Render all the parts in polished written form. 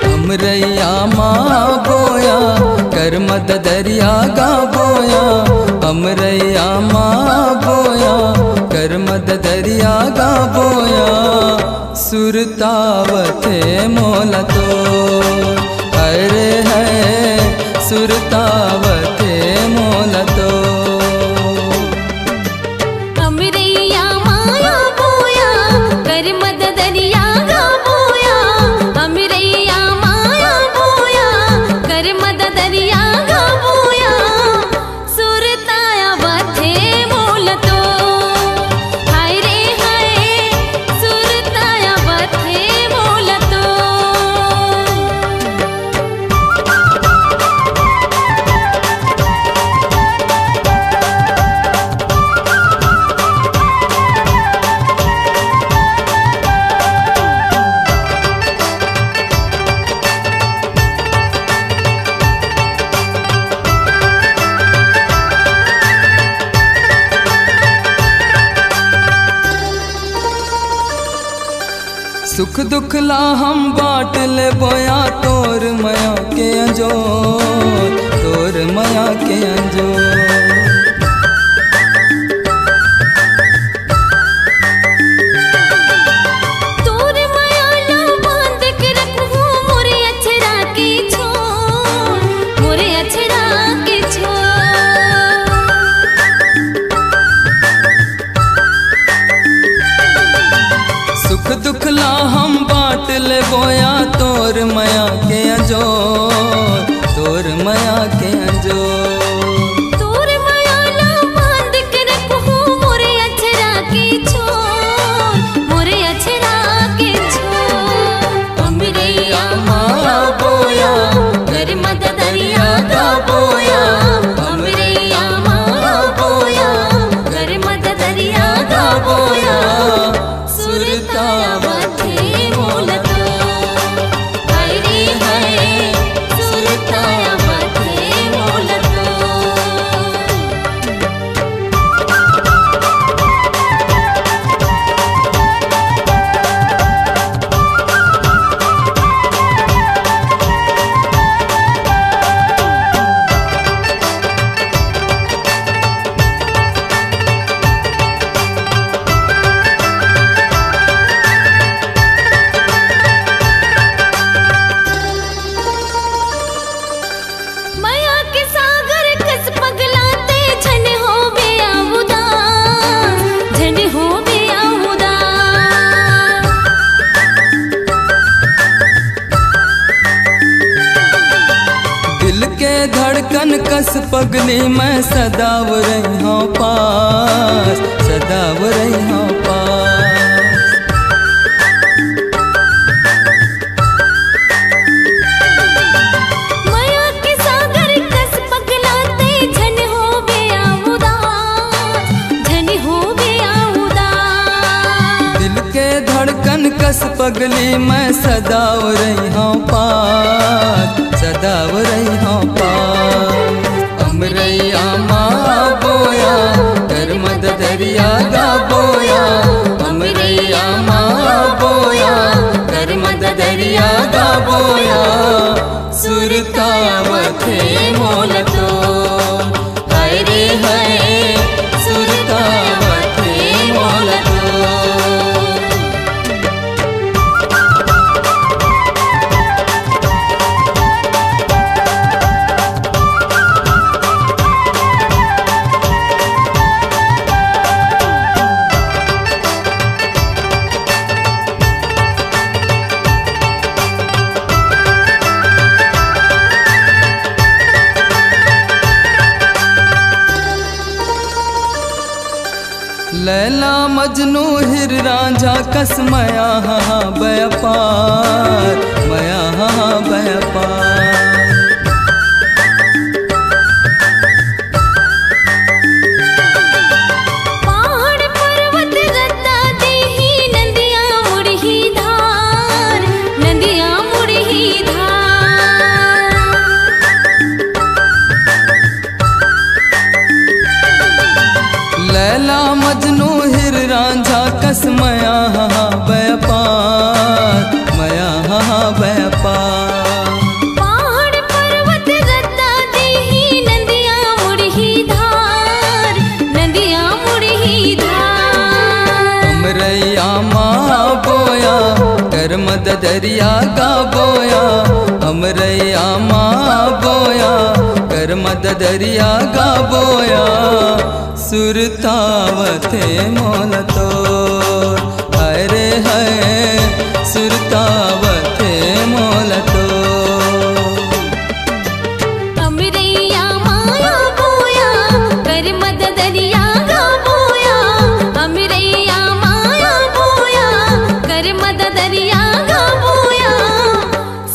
हमरैया माँ बोया कर मद दरिया गा बोया। हमरैया माँ बोया कर मद दरिया गा बोया। सुरतावते मोला तो अरे है सुरतावते मोला तो। हमरैया माया बोया कर मद दरिया गा बोया। हमरैया माया बोया कर मद दरिया गा बोया। सुरताया बाथे मोल तो हाय रे हाय सुरताया बाथे मोल तो। सुख दुख ला हम बाँट ले बोया तोर मया के अंजोर। तोर मया के अंजोर। तोर माया ला बांध के रखूं मोरे अछरा के छोर। मोरे अछरा के छोर। सुख दुख ला हम बाँट ले बोया तोर मया के अंजोर। तोर मया के अंजोर। तोर माया ला बांध के रखूं मोरे अछरा के छोर। मोरे अछरा के छोर। हमरैया माँ बोया कर मद दरिया गा बोया। हमरैया माँ बोया कर मद दरिया गा बोया। सुरतावते मोल तो हाय रे हाय सुरतावते मोल तो। माया के सागर कस पगलाते झन हो गया उदास। झन हो गया उदास। दिल के धड़कन कस पगली मैं सदाव रही हूँ पास। सदाव रही हूँ पास। माया के सागर कस पगलाते झन हो गया उदास। झन हो गया उदास। दिल के धड़कन कस पगली मैं सदाव रही हूँ पास। सदाव रही हूँ पास। हमरैया माँ बोया कर मद दरिया गा बोया। हमरैया माँ बोया कर मद दरिया गा बोया। सुरतावते मोल तो हाय रे हाय सुरतावते मोल तो। लैला मजनू हिर रांझा कस मया हाँ व्यापार। मया हाँ व्यापार। मद दरिया गा बोया अमरैया माँ बोया कर मद दरिया गा बोया सुरतावते मोल तो हरे है सुरतावते मोल तो अमरैया माया बोया कर मद दरिया गा बोया अमरैया माया बोया कर मद दरिया गा बोया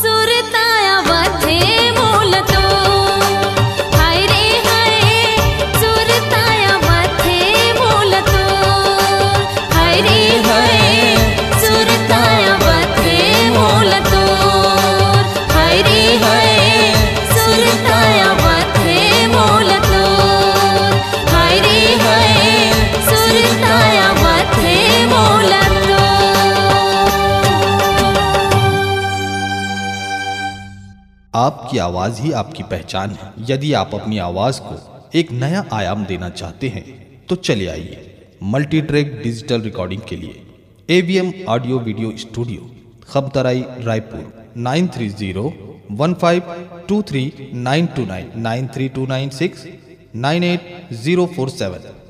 सुरताया वथे मोल तो हाय रे हाय सुरताया वथे मोल तो हाय रे हाय सुरताया वथे मोल तो हाय रे हाय सुरताया वथे मोल तो हाय रे हाय सुरताया वथे मोल तो। आपकी आवाज़ ही आपकी पहचान है। यदि आप अपनी आवाज़ को एक नया आयाम देना चाहते हैं तो चले आइए मल्टी ट्रैक डिजिटल रिकॉर्डिंग के लिए AVM ऑडियो वीडियो स्टूडियो खबतराई रायपुर 9301523929 93296 98047।